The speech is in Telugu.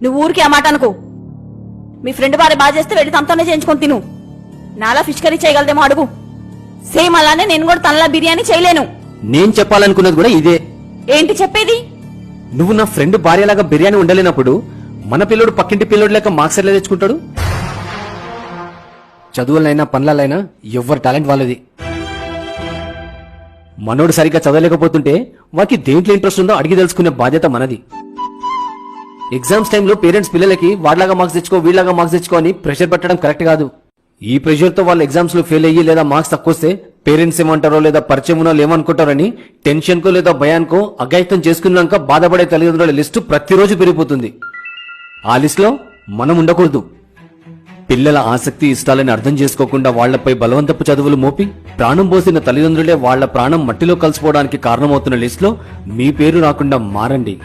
నువ్వు ఊరికి ఆ మాట అనుకో. మీ ఫ్రెండ్ భార్య బాగా చేస్తే వెళ్ళి తనతోనే చేయించుకొని తిను. నాలా ఫిష్ కర్రీ చేయగలదేమో అడుగు. సేమ్ అలానే నేను కూడా తనలా బిర్యానీ చేయలేను. నేను చెప్పాలనుకున్నది కూడా ఇదే. ఏంటి చెప్పేది? నువ్వు నా ఫ్రెండ్ భార్యలాగా బిర్యానీ ఉండలేనప్పుడు మన పిల్లోడు పక్కింటి పిల్లోడు లేక మార్క్స్ ఎలా తెచ్చుకుంటాడు? చదువులైనా పనులైనా ఎవరి టాలెంట్ వాళ్ళది. మనోడు సరిగ్గా చదవలేకపోతుంటే వారికి దేంట్లో ఇంట్రెస్ట్ ఉందో అడిగి తెలుసుకునే బాధ్యత మనది. ఎగ్జామ్స్ టైంలో పేరెంట్స్ పిల్లలకి వాళ్లాగా మార్క్స్ తెచ్చుకో వీళ్లాగా మార్క్స్ తెచ్చుకో అని ప్రెషర్ పెట్టడం కరెక్ట్ కాదు. ఈ ప్రెషర్ తో వాళ్ళు ఎగ్జామ్స్ లో ఫెయిల్ అయ్యి లేదా మార్క్స్ తక్కువ వస్తే పేరెంట్స్ ఏమంటారో లేదా పరిచయం ఉన్న ఏమనుకుంటారని టెన్షన్ కో లేదా భయానికో అఘాయితం చేసుకున్నాక బాధపడే తల్లిదండ్రుల లిస్టు ప్రతిరోజు పెరిగిపోతుంది. ఆ లిస్ట్ లో మనం ఉండకూడదు. పిల్లల ఆసక్తి ఇష్టాలని అర్థం చేసుకోకుండా వాళ్లపై బలవంతపు చదువులు మోపి ప్రాణం పోసిన తల్లిదండ్రులే వాళ్ల ప్రాణం మట్టిలో కలిసిపోవడానికి కారణమవుతున్న లిస్ట్ లో మీ పేరు రాకుండా మారండి.